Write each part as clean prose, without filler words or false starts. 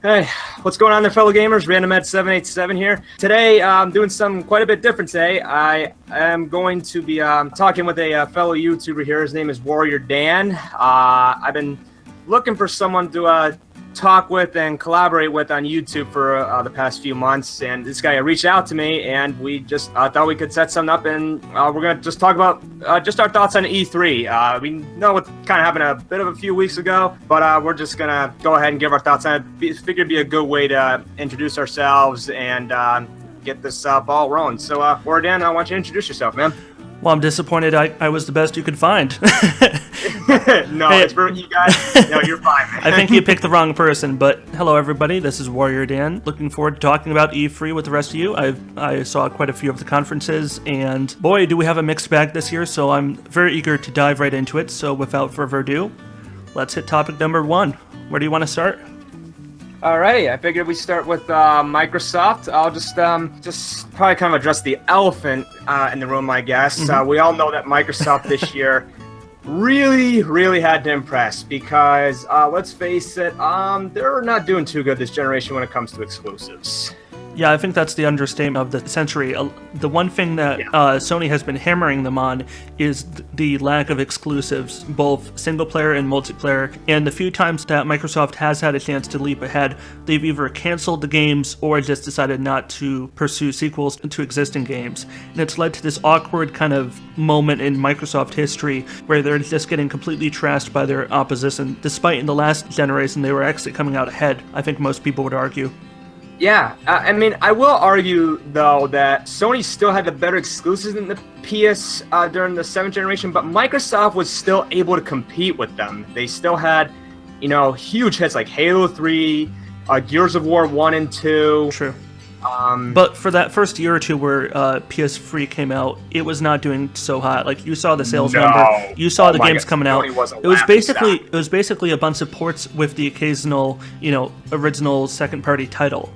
Hey, what's going on there, fellow gamers? RandomEd787 here. Today, I'm doing something quite a bit different today. I am going to be talking with a fellow YouTuber here. His name is WarriorDan. I've been looking for someone to talk with and collaborate with on YouTube for the past few months, and this guy reached out to me, and we just thought we could set something up, and we're gonna just talk about just our thoughts on E3. We know it kind of happened a bit of a few weeks ago, but we're just gonna go ahead and give our thoughts on it. Figured it'd be a good way to introduce ourselves and get this ball rolling. So, WarriorDan, I want you to introduce yourself, man. Well, I'm disappointed I was the best you could find. No, hey. It's for you guys. No, you're fine, man. I think you picked the wrong person, but hello, everybody. This is WarriorDan. Looking forward to talking about E3 with the rest of you. I saw quite a few of the conferences, and boy, do we have a mixed bag this year, so I'm very eager to dive right into it. So without further ado, let's hit topic number 1. Where do you want to start? Alrighty, I figured we start with Microsoft. I'll just probably kind of address the elephant in the room, I guess. Mm-hmm. We all know that Microsoft this year really had to impress because, let's face it, they're not doing too good this generation when it comes to exclusives. Yeah, I think that's the understatement of the century. The one thing that Sony has been hammering them on is the lack of exclusives, both single-player and multiplayer. And the few times that Microsoft has had a chance to leap ahead, they've either canceled the games or just decided not to pursue sequels to existing games. And it's led to this awkward kind of moment in Microsoft history where they're just getting completely trashed by their opposition, despite in the last generation they were actually coming out ahead, I think most people would argue. Yeah, I mean, I will argue, though, that Sony still had the better exclusives than the PS during the 7th generation, but Microsoft was still able to compete with them. They still had, huge hits like Halo 3, Gears of War 1 and 2. True. But for that first year or two where PS3 came out, it was not doing so hot. Like, you saw the sales number, you saw the games coming out. It was basically a bunch of ports with the occasional, original second-party title.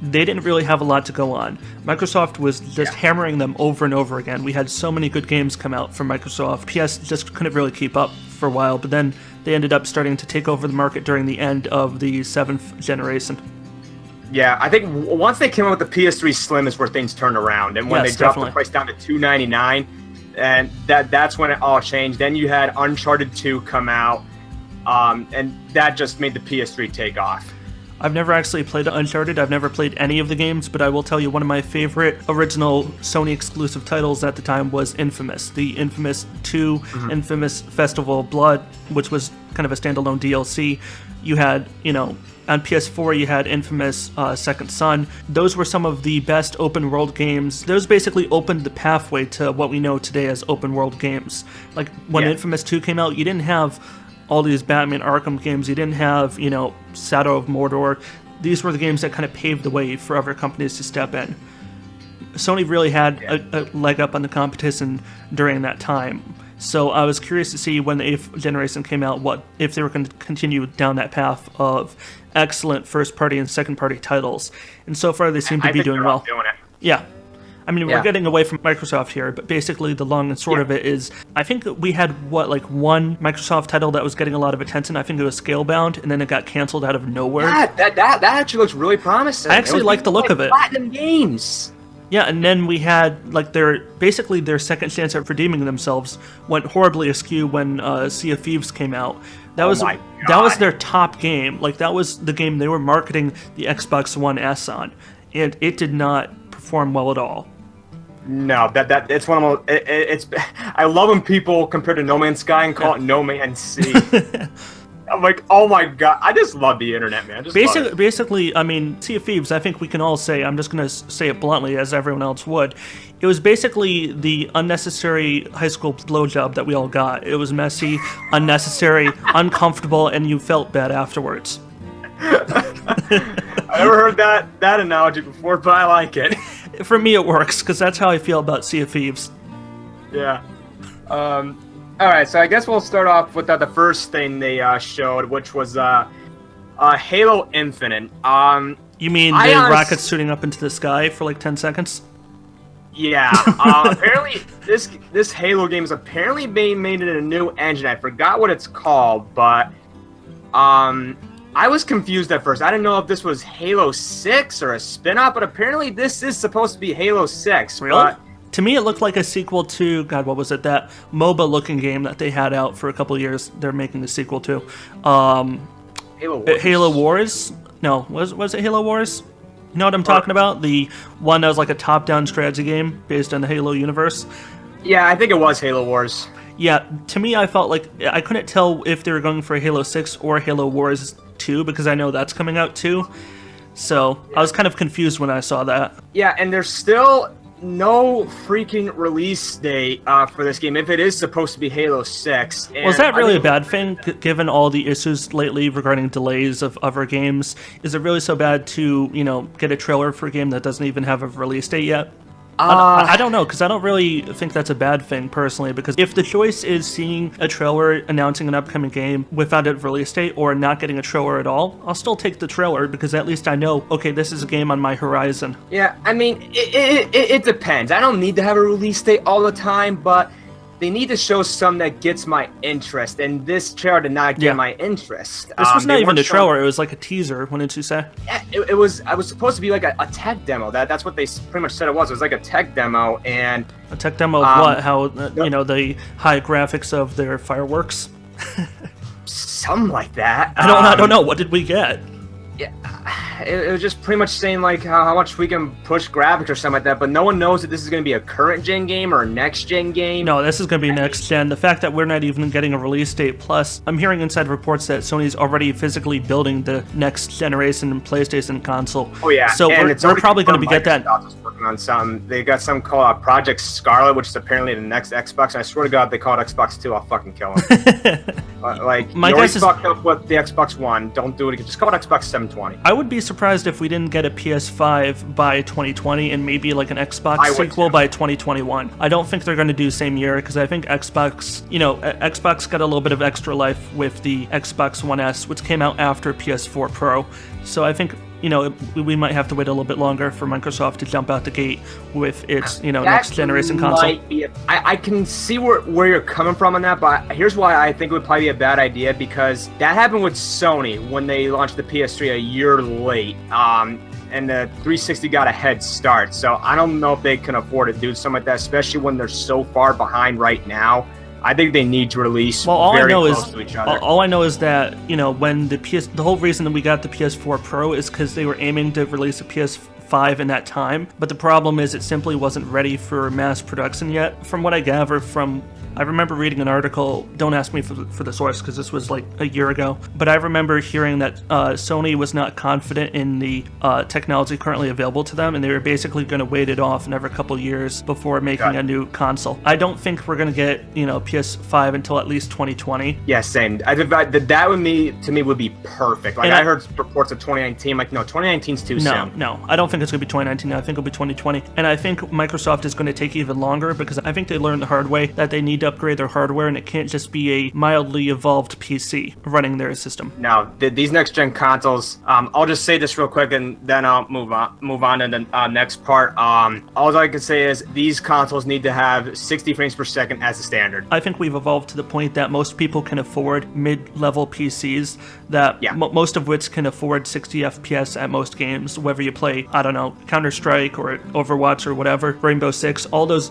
They didn't really have a lot to go on. Microsoft was just hammering them over and over again. We had so many good games come out from Microsoft. PS just couldn't really keep up for a while, but then they ended up starting to take over the market during the end of the 7th generation. Yeah, I think once they came out with the PS3 Slim is where things turned around, and when they dropped the price down to $299, and that's when it all changed. Then you had Uncharted 2 come out, and that just made the PS3 take off. I've never actually played Uncharted. I've never played any of the games, but I will tell you one of my favorite original Sony exclusive titles at the time was Infamous. The Infamous 2, Infamous Festival of Blood, which was kind of a standalone DLC. You had, on PS4 you had Infamous Second Son. Those were some of the best open world games. Those basically opened the pathway to what we know today as open world games. Like when Infamous 2 came out, you didn't have all these Batman Arkham games. You didn't have, Shadow of Mordor. These were the games that kind of paved the way for other companies to step in. Sony really had a leg up on the competition during that time. So I was curious to see when the 8th generation came out, what if they were going to continue down that path of excellent first-party and second-party titles. And so far they seem to be doing well. Yeah. I mean, we're getting away from Microsoft here, but basically the long and short of it is, I think we had, one Microsoft title that was getting a lot of attention. I think it was Scalebound, and then it got canceled out of nowhere. Yeah, that actually looks really promising. I actually like the look of it. Platinum Games. Yeah, and then we had, their second chance at redeeming themselves went horribly askew when Sea of Thieves came out. That was their top game. That was the game they were marketing the Xbox One S on, and it did not perform well at all. No, it's one of the I love when people compare to No Man's Sky and call it No Man's Sea. I'm like, oh my god, I just love the internet, man. Basically, I mean, Sea of Thieves, I think we can all say, I'm just going to say it bluntly as everyone else would, it was basically the unnecessary high school blowjob that we all got. It was messy, unnecessary, uncomfortable, and you felt bad afterwards. I never heard that analogy before, but I like it. For me, it works, because that's how I feel about Sea of Thieves. Yeah. All right, so I guess we'll start off with the first thing they showed, which was Halo Infinite. You mean the rockets shooting up into the sky for 10 seconds? Yeah. Apparently, this Halo game is apparently being made in a new engine. I forgot what it's called, but I was confused at first. I didn't know if this was Halo 6 or a spin-off, but apparently this is supposed to be Halo 6. Really? But to me, it looked like a sequel to, God, what was it? That MOBA-looking game that they had out for a couple of years. They're making the sequel to. Halo Wars. Halo Wars? No, was it Halo Wars? You know what I'm talking about? The one that was like a top-down strategy game based on the Halo universe. Yeah, I think it was Halo Wars. Yeah, to me, I felt like I couldn't tell if they were going for Halo 6 or Halo Wars 2 because I know that's coming out too. So I was kind of confused when I saw that. Yeah, and there's still no freaking release date for this game if it is supposed to be Halo 6. Was that really a bad thing, given all the issues lately regarding delays of other games? Is it really so bad to, get a trailer for a game that doesn't even have a release date yet? I don't know, because I don't really think that's a bad thing, personally, because if the choice is seeing a trailer announcing an upcoming game without a release date or not getting a trailer at all, I'll still take the trailer, because at least I know, okay, this is a game on my horizon. Yeah, I mean, it depends. I don't need to have a release date all the time, but they need to show some that gets my interest, and this trailer did not get my interest. This was not even a trailer, it was like a teaser, wouldn't you say? Yeah, it was supposed to be like a tech demo. That's what they pretty much said it was. It was like a tech demo, and... A tech demo of what? How, the high graphics of their fireworks? Something like that. I don't know, what did we get? Yeah, it was just pretty much saying like how much we can push graphics or something like that, but no one knows that this is going to be a current gen game or a next gen game. No, this is going to be next gen. The fact that we're not even getting a release date, plus I'm hearing inside reports that Sony's already physically building the next generation PlayStation console. Oh yeah, so and we're probably going to get that. Working on something. They got something called Project Scarlet, which is apparently the next Xbox. And I swear to God, they call it Xbox 2. I'll fucking kill them. Like, My you guess already is fucked up with the Xbox One. Don't do it again. Just call it Xbox 720. I would be surprised if we didn't get a PS5 by 2020 and maybe like an Xbox sequel by 2021. I don't think they're going to do the same year because I think Xbox, Xbox got a little bit of extra life with the Xbox One S, which came out after PS4 Pro. So I think, we might have to wait a little bit longer for Microsoft to jump out the gate with its, next generation console. I can see where you're coming from on that, but here's why I think it would probably be a bad idea, because that happened with Sony when they launched the PS3 a year late. And the 360 got a head start, so I don't know if they can afford to do something like that, especially when they're so far behind right now. I think they need to release very close to each other. All I know is that, when the whole reason that we got the PS4 Pro is because they were aiming to release a PS5 in that time, but the problem is it simply wasn't ready for mass production yet. From what I gather I remember reading an article, don't ask me for the source because this was like a year ago, but I remember hearing that Sony was not confident in the technology currently available to them, and they were basically going to wait it off another couple years before making a new console. I don't think we're going to get, PS5 until at least 2020. Yeah, same. I think that to me would be perfect. Like, I heard reports of 2019, like, no, 2019's too soon. No, I don't think it's going to be 2019. I think it'll be 2020. And I think Microsoft is going to take even longer because I think they learned the hard way that they need to upgrade their hardware, and it can't just be a mildly evolved PC running their system. Now, these next gen consoles, I'll just say this real quick, and then I'll move on to the next part. All I can say is these consoles need to have 60 frames per second as a standard. I think we've evolved to the point that most people can afford mid-level PCs that most of which can afford 60 FPS at most games, whether you play, I don't know, Counter-Strike or Overwatch or whatever, Rainbow Six, all those,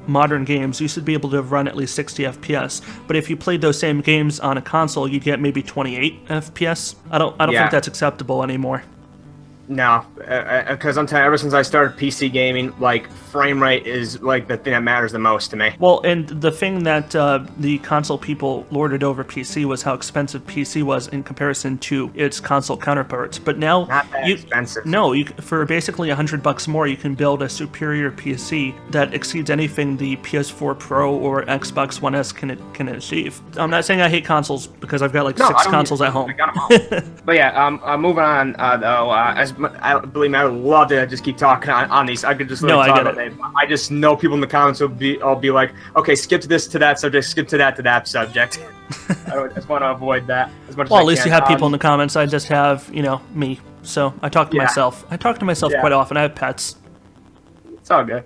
modern games, you should be able to run at least 60 FPS. But if you played those same games on a console, you'd get maybe 28 FPS. I don't think that's acceptable anymore. No, because I'm telling you, ever since I started PC gaming, like, frame rate is like the thing that matters the most to me. Well, and the thing that the console people lorded over PC was how expensive PC was in comparison to its console counterparts. But now, not that expensive. No, for basically $100 more, you can build a superior PC that exceeds anything the PS4 Pro or Xbox One S can achieve. I'm not saying I hate consoles because I've got like 6 consoles at home. I got them all. But yeah, moving on though, believe me, I would love to just keep talking on these. I could just talk about it. I just know people in the comments will be like, okay, skip to this to that subject, skip to that subject. I just want to avoid that as much as I can. Well, at least you have people in the comments. I just have, me. So I talk to myself. I talk to myself quite often. I have pets. It's all good.